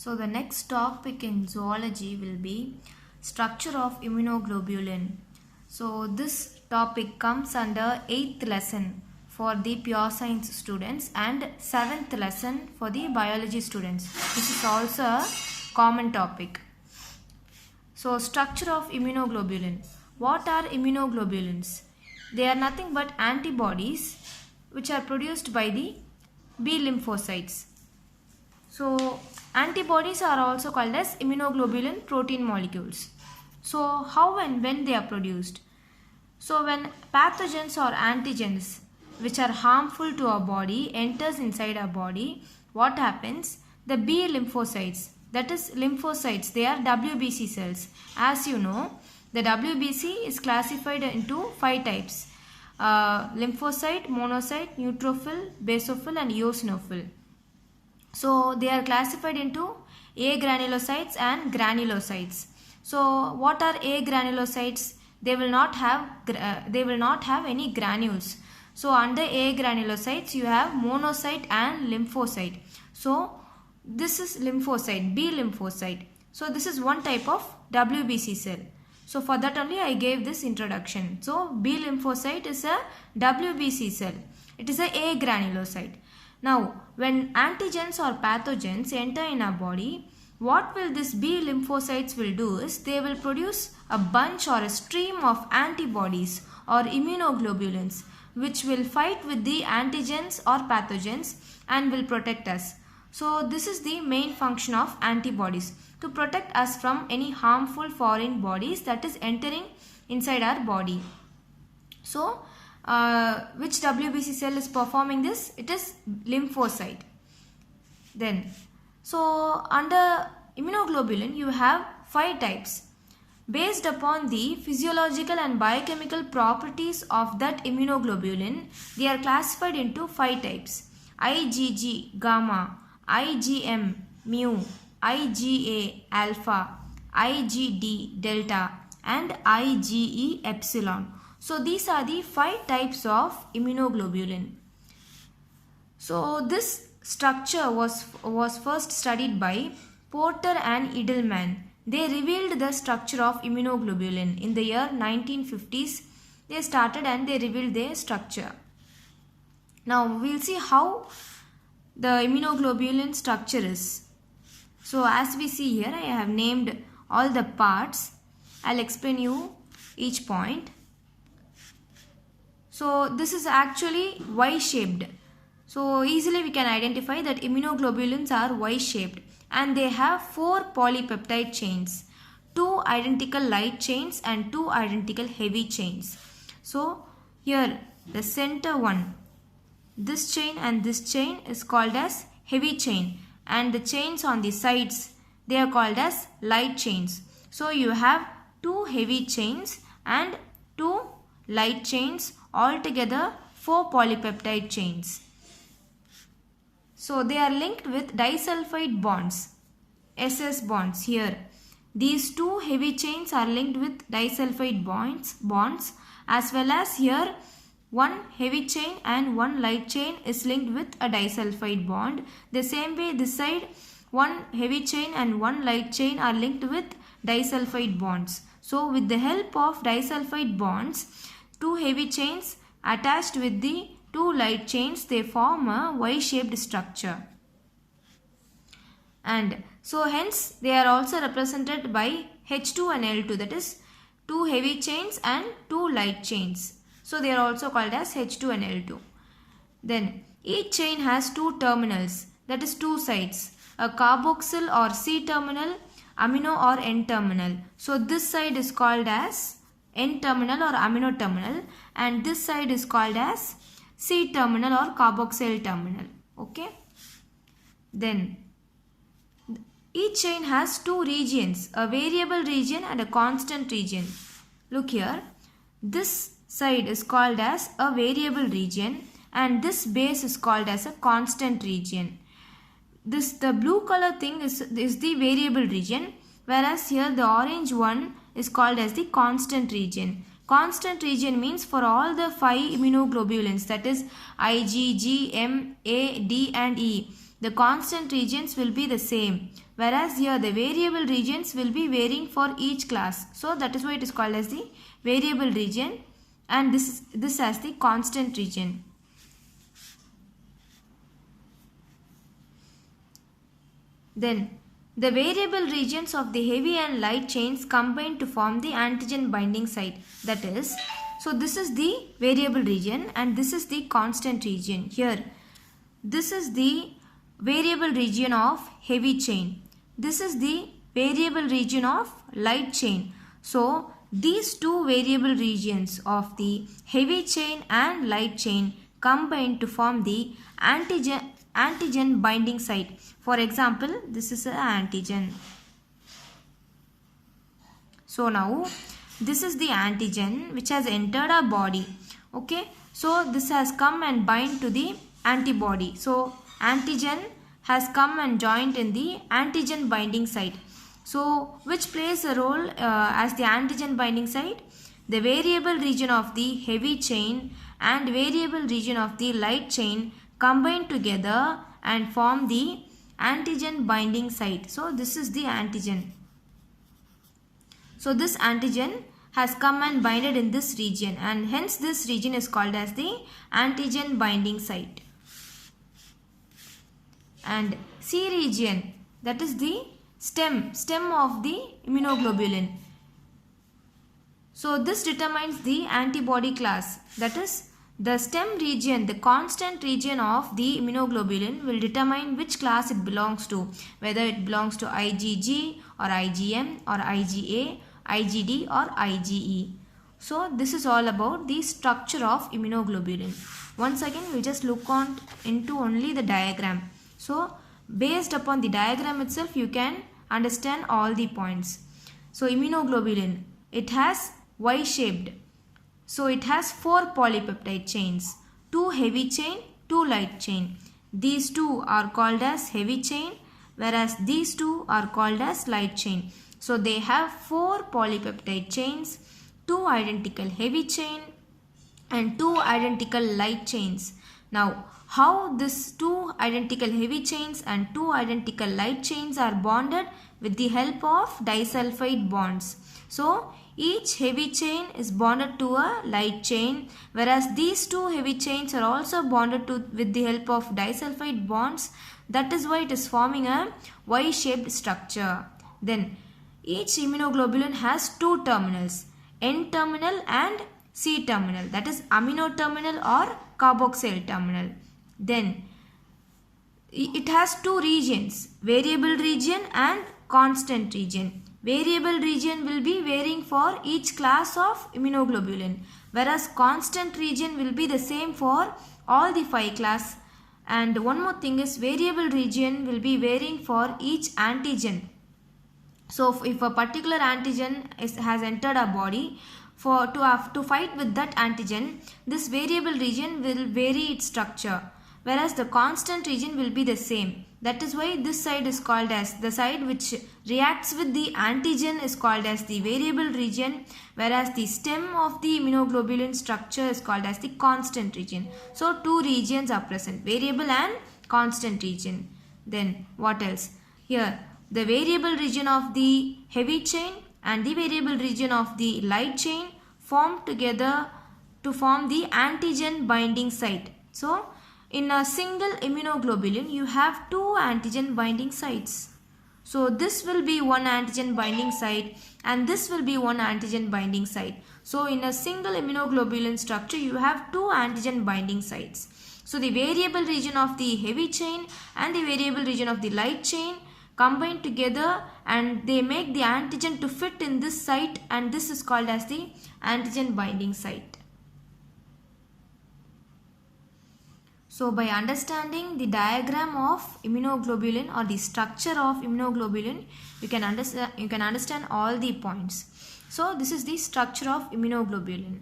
So the next topic in zoology will be structure of immunoglobulin. So this topic comes under 8th lesson for the pure science students and 7th lesson for the biology students. This is also a common topic. So structure of immunoglobulin. What are immunoglobulins? They are nothing but antibodies which are produced by the B lymphocytes. So antibodies are also called as immunoglobulin protein molecules. So how and when they are produced? So when pathogens or antigens which are harmful to our body enters inside our body, what happens? The B lymphocytes, that is lymphocytes, they are WBC cells. As you know, the WBC is classified into 5 types. Lymphocyte, monocyte, neutrophil, basophil and eosinophil. So they are classified into agranulocytes and granulocytes. So what are agranulocytes? They will not have any granules. So under agranulocytes you have monocyte and lymphocyte. So this is lymphocyte, B lymphocyte. So this is one type of WBC cell. So for that only I gave this introduction. So B lymphocyte is a WBC cell. It is a agranulocyte. Now, when antigens or pathogens enter in our body, what will this B lymphocytes will do is they will produce a bunch or a stream of antibodies or immunoglobulins which will fight with the antigens or pathogens and will protect us. So this is the main function of antibodies, to protect us from any harmful foreign bodies that is entering inside our body. So which WBC cell is performing this? It is lymphocyte. Then, so under immunoglobulin you have 5 types. Based upon the physiological and biochemical properties of that immunoglobulin, they are classified into 5 types. IgG gamma, IgM mu, IgA alpha, IgD delta and IgE epsilon. So these are the 5 types of immunoglobulin. So this structure was first studied by Porter and Edelman. They revealed the structure of immunoglobulin in the year 1950s. They started and they revealed their structure. Now we will see how the immunoglobulin structure is. So as we see here, I have named all the parts. I'll explain you each point. So this is actually Y-shaped. So easily we can identify that immunoglobulins are Y-shaped and they have 4 polypeptide chains, 2 identical light chains and 2 identical heavy chains. So here the center one, this chain and this chain is called as heavy chain, and the chains on the sides, they are called as light chains. So you have 2 heavy chains and 2 light chains, altogether 4 polypeptide chains. So they are linked with disulfide bonds, SS bonds here. These 2 heavy chains are linked with disulfide bonds, as well as here 1 heavy chain and 1 light chain is linked with a disulfide bond. The same way this side 1 heavy chain and 1 light chain are linked with disulfide bonds. So with the help of disulfide bonds, 2 heavy chains attached with the 2 light chains, they form a Y-shaped structure. And so hence they are also represented by H2 and L2, that is 2 heavy chains and 2 light chains. So they are also called as H2 and L2. Then each chain has 2 terminals, that is 2 sides, a carboxyl or C terminal, amino or N terminal. So this side is called as N terminal or amino terminal, and this side is called as C terminal or carboxyl terminal. Okay. Then each chain has 2 regions, a variable region and a constant region. Look here, this side is called as a variable region and this base is called as a constant region. The blue color thing is the variable region, whereas here the orange one is called as the constant region. Constant region means for all the 5 immunoglobulins, that is IgG, M, A, D and E, the constant regions will be the same, whereas here the variable regions will be varying for each class. So that is why it is called as the variable region, and this as the constant region. Then the variable regions of the heavy and light chains combine to form the antigen binding site. That is, so this is the variable region and this is the constant region. Here, this is the variable region of heavy chain. This is the variable region of light chain. So these two variable regions of the heavy chain and light chain combine to form the antigen binding site. For example, this is an antigen. So now this is the antigen which has entered our body. Okay, so this has come and bind to the antibody. So antigen has come and joined in the antigen binding site. So which plays a role as the antigen binding site? The variable region of the heavy chain and variable region of the light chain combine together and form the antigen binding site. So this is the antigen. So this antigen has come and binded in this region, and hence this region is called as the antigen binding site. And C region, that is the stem of the immunoglobulin. So this determines the antibody class. That is, the stem region, the constant region of the immunoglobulin will determine which class it belongs to, whether it belongs to IgG or IgM or IgA, IgD or IgE. So this is all about the structure of immunoglobulin. Once again, we just look on into only the diagram. So based upon the diagram itself, you can understand all the points. So immunoglobulin, it has Y-shaped. So it has 4 polypeptide chains, 2 heavy chain, 2 light chain. These two are called as heavy chain, whereas these two are called as light chain. So they have 4 polypeptide chains, 2 identical heavy chain and 2 identical light chains. Now, how these 2 identical heavy chains and 2 identical light chains are bonded? With the help of disulfide bonds. So each heavy chain is bonded to a light chain, whereas these 2 heavy chains are also bonded to with the help of disulfide bonds. That is why it is forming a Y-shaped structure. Then each immunoglobulin has 2 terminals, N-terminal and C-terminal, that is amino terminal or carboxyl terminal. Then it has 2 regions, variable region and constant region. Variable region will be varying for each class of immunoglobulin, whereas constant region will be the same for all the 5 class. And one more thing is, variable region will be varying for each antigen. So if a particular antigen has entered our body, to fight with that antigen, this variable region will vary its structure, whereas the constant region will be the same. That is why this side is called as, the side which reacts with the antigen is called as the variable region, whereas the stem of the immunoglobulin structure is called as the constant region. So 2 regions are present, variable and constant region. Then what else? Here the variable region of the heavy chain and the variable region of the light chain form together to form the antigen binding site. So in a single immunoglobulin, you have 2 antigen binding sites. So this will be one antigen binding site and this will be one antigen binding site. So in a single immunoglobulin structure, you have 2 antigen binding sites. So the variable region of the heavy chain and the variable region of the light chain combine together and they make the antigen to fit in this site, and this is called as the antigen binding site. So by understanding the diagram of immunoglobulin or the structure of immunoglobulin, you can understand all the points. So this is the structure of immunoglobulin.